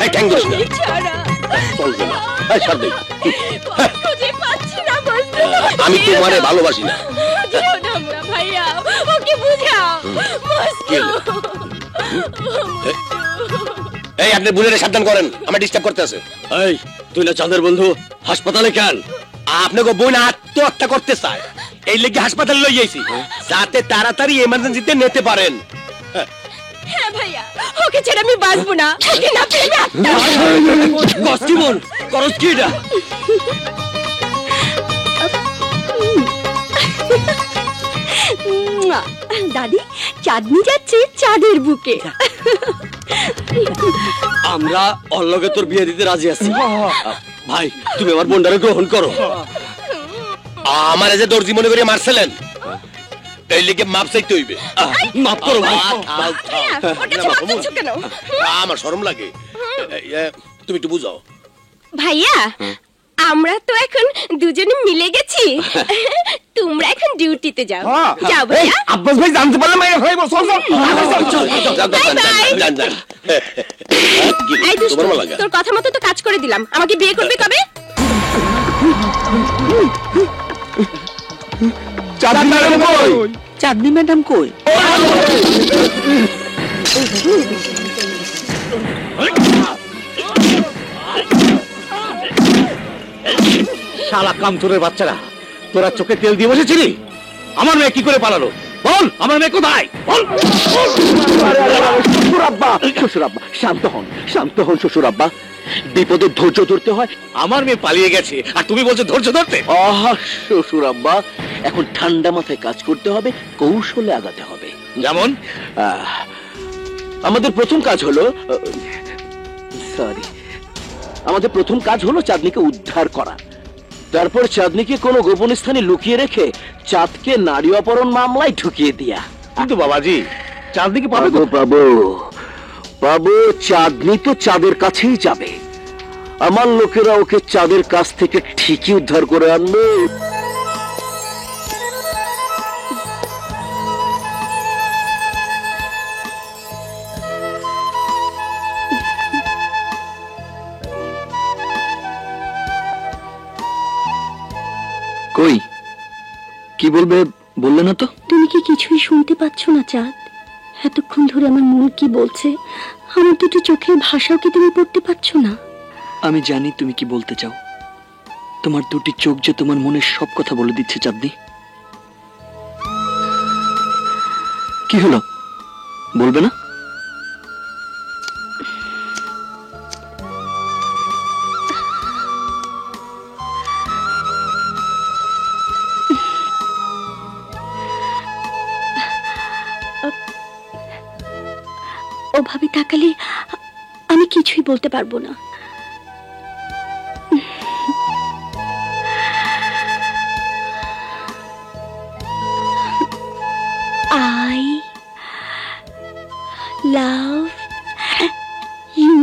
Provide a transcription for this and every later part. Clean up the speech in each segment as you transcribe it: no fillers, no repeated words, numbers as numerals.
এই ঠ্যাং ধরিস না। ছাড়া চলবে না, এই ছাড় দে। খুঁজে পাচ্ছি না বস্তু। আমি তোমারে ভালোবাসি না। যেও না আমরা ভাইয়া, ওকে বুঝাও কি হলো? এই আপনি বুঝে সাবধান করেন, আমার ডিস্টার্ব করতে আছে। এই তুই না চাঁদের বন্ধু, হাসপাতালে কেন? আপনাকে বোন আত্মহত্যা করতে চায়, এই লেগে হাসপাতালে লই যাইছি, যাতে তাড়াতাড়ি এমার্জেন্সিতে নিতে পারেন। হ্যাঁ ভাইয়া, ওকে ছেড়ে আমি বাঁচবো না। ওকে না পেলে কষ্টি মন করস কি এটা? দাদি, চাঁদনি যাচ্ছে চাঁদের বুকে। আমরা অল্লগে তোর বিয়ে দিতে রাজি আছি ভাই, তুমি আমার বোনটারে গ্রহণ করো। আমার যে দর্জি মনে করে মারছিলেন, এই লেগে মাপ চাইতে হইবে। মাফ করো ভাই। আমার শরম লাগে, তুমি একটু বুঝাও। ভাইয়া, আমরা তো এখন দুজনে মিলে গেছি, তোমরা এখন ডিউটিতে যাও। যাও ভাইয়া। আব্বাস ভাই জানতে পারলে মাইরা ভাই বল, চল চল। এই দুষ্টু, তোর কথা মতো তো কাজ করে দিলাম। আমাকে বিয়ে করবে কবে? চাঁদনি ম্যাডাম কই? চাঁদনি ম্যাডাম কই? শালা কামচোরের বাচ্চারা, তোরা চোখে তেল দিয়ে বসেছিলি? আমার মেয়ে কি করে পালালো? বল, আমার মেয়ে কোথায়? বল। শ্বশুর আব্বা, শান্ত হন, শান্ত হন শ্বশুর আব্বা। বিপদের ধৈর্য ধরতে হয়। আমার মেয়ে পালিয়ে গেছে আর তুমি বলছো ধৈর্য ধরতে? আহা শ্বশুর আব্বা, এখন ঠান্ডা মাথায় কাজ করতে হবে, কৌশলে আগাতে হবে। যেমন আমাদের প্রথম কাজ হলো চাঁদনিকে উদ্ধার করা। তারপর চাঁদনিকে কোনো গোপন স্থানে লুকিয়ে রেখে চাঁদকে নারী অপহরণ মামলায় ঢুকিয়ে দিয়া। কিন্তু বাবাজি, চাঁদনিকে পাবো? পাবো। চাঁদনি তো চাঁদের কাছেই যাবে। আমার লোকেরা ওকে চাঁদের কাছ থেকে ঠিকই উদ্ধার করে আনবে। কই কি বলবে বললে না তো? তুমি কি কিছুই শুনতে পাচ্ছ না চাঁদ? এতক্ষণ ধরে আমার মন কি বলছে, আমার দুটো চোখের ভাষাও কি তুমি পড়তে পারছো না? আমি জানি তুমি কি বলতে চাও। তোমার দুটি চোখ যে তোমার মনের সব কথা বলে দিচ্ছে চাঁদনি। কি হলো, বলবে না? ওভাবে তাকালে আমি কিছুই বলতে পারবো না। I love you.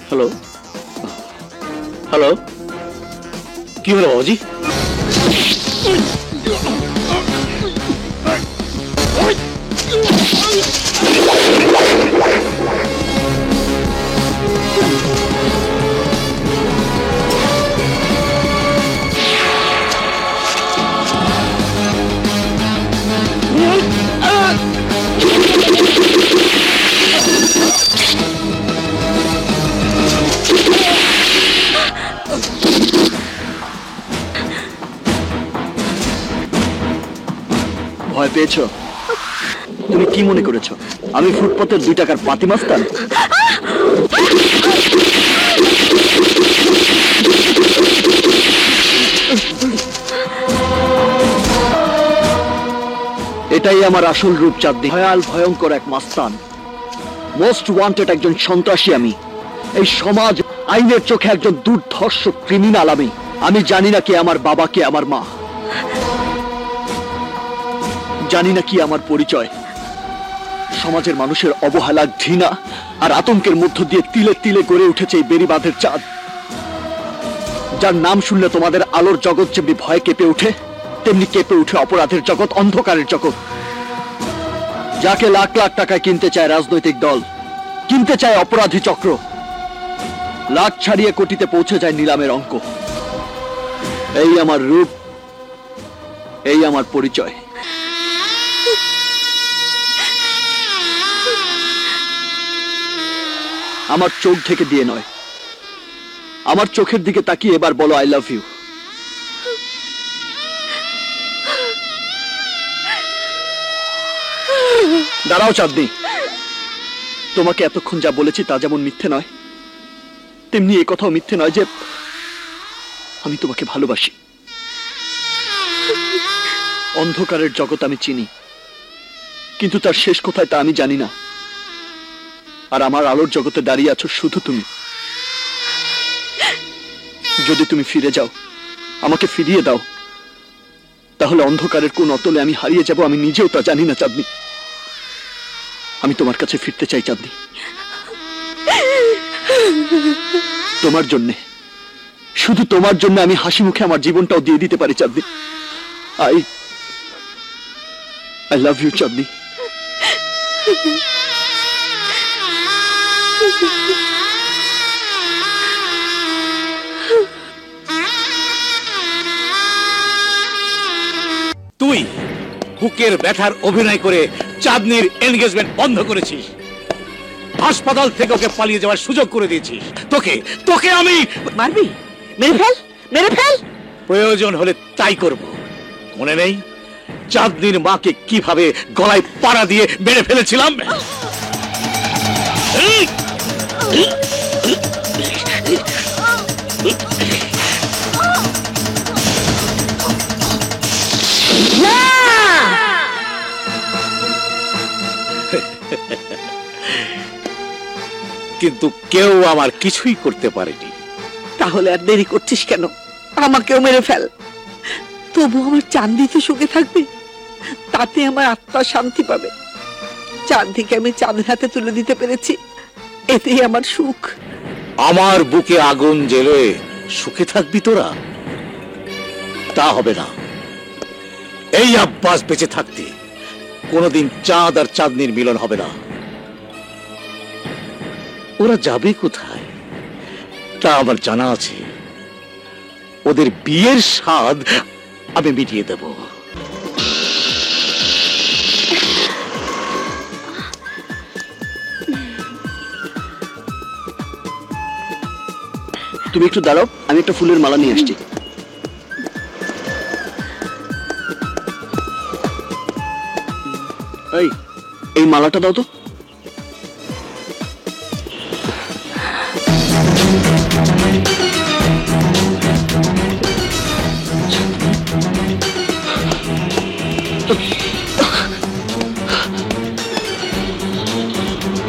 Hello hello, কি হলো বাবাজি? ভয় পেয়েছো? তুমি কি মনে করেছো আমি ফুটপাতের 2 টাকার পাতি মাস্তান? এটাই আমার আসল রূপ চাঁদনি। ভয়াল ভয়ঙ্কর এক মাস্তান, মোস্ট ওয়ান্টেড একজন সন্ত্রাসী আমি। এই সমাজ আইনের চোখে একজন দুর্ধর্ষ ক্রিমিনাল আমি। আমি জানি না কে আমার বাবা, কে আমার মা, জানি না কি আমার পরিচয়। সমাজের মানুষের অবহেলা, ঘৃণা আর আতঙ্কের মধ্য দিয়ে তিলে তিলে গড়ে উঠেছে এই বেড়িবাঁধের চাঁদ, যার নাম শুনলে তোমাদের আলোর জগৎ যেমনি ভয় কেঁপে ওঠে, তেমনি কেঁপে উঠে অপরাধের জগৎ, অন্ধকারের জগৎ। যাকে লাখ লাখ টাকায় কিনতে চায় রাজনৈতিক দল, কিনতে চায় অপরাধী চক্র, লাখ ছাড়িয়ে কোটিতে পৌঁছে যায় নিলামের অঙ্ক। এই আমার রূপ, এই আমার পরিচয়। আমার চোখ থেকে দিয়ে নয়, আমার চোখের দিকে তাকিয়ে এবার বলো আই লাভ ইউ। দাঁড়াও চাঁদনি, তোমাকে এতক্ষণ যা বলেছি তা যেমন মিথ্যে নয়, তেমনি এ কথাও মিথ্যে নয় যে আমি তোমাকে ভালোবাসি। অন্ধকারের জগৎ আমি চিনি, কিন্তু তার শেষ কোথায় তা আমি জানি না। আর আমার আলোর জগতে দাঁড়িয়ে আছো শুধু তুমি। যদি তুমি ফিরে যাও, আমাকে ফিরিয়ে দাও, তাহলে অন্ধকারের কোন অতলে আমি হারিয়ে যাব আমি নিজেও তা জানি না চাঁদনি। আমি তোমার কাছে ফিরতে চাই চাঁদনি, তোমার জন্যে, শুধু তোমার জন্য আমি হাসি মুখে আমার জীবনটাও দিয়ে দিতে পারি চাঁদনি। আই লাভ ইউ চাঁদনি। তুই বুকের ব্যথার অভিনয় করে চাঁদনির এনগেজমেন্ট বন্ধ করেছিস, হাসপাতাল থেকে ওকে পালিয়ে যাওয়ার সুযোগ করে দিয়েছিস। তোকে তোকে আমি মারবি? মেরে ফেল, মেরে ফেল। প্রয়োজন হলে তাই করব। মনে নেই চাঁদনির মাকে কিভাবে গলায় পাড়া দিয়ে মেরে ফেলেছিলাম? কিন্তু কেউ আমার কিছুই করতে পারেনি। তাহলে আর দেরি করছিস কেন? আমাকেও মেরে ফেল, তবু আমার চাঁদি তো সুখে থাকবে, তাতে আমার আত্মা শান্তি পাবে। চাঁদিকে আমি চাঁদের হাতে তুলে দিতে পেরেছি, এতেই আমার সুখ। আমার বুকে আগুন জ্বেলে সুখে থাকবি তোরা? তা হবে না। এই আব্বাস বেঁচে থাকতে কোনোদিন চাঁদ আর চাঁদনির মিলন হবে না। ওরা যাবে কোথায় তা আমার জানা আছে। ওদের বিয়ের স্বাদ আমি মিটিয়ে দেব। তুমি একটু দাঁড়াও, আমি একটা ফুলের মালা নিয়ে আসছি। এই মালাটা দাও তো।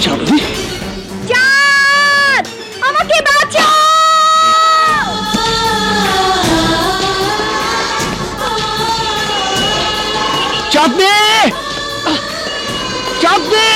চাঁদনি, চাঁদ, আমাকে বাঁচাও! চাঁদনি, চাঁদনি!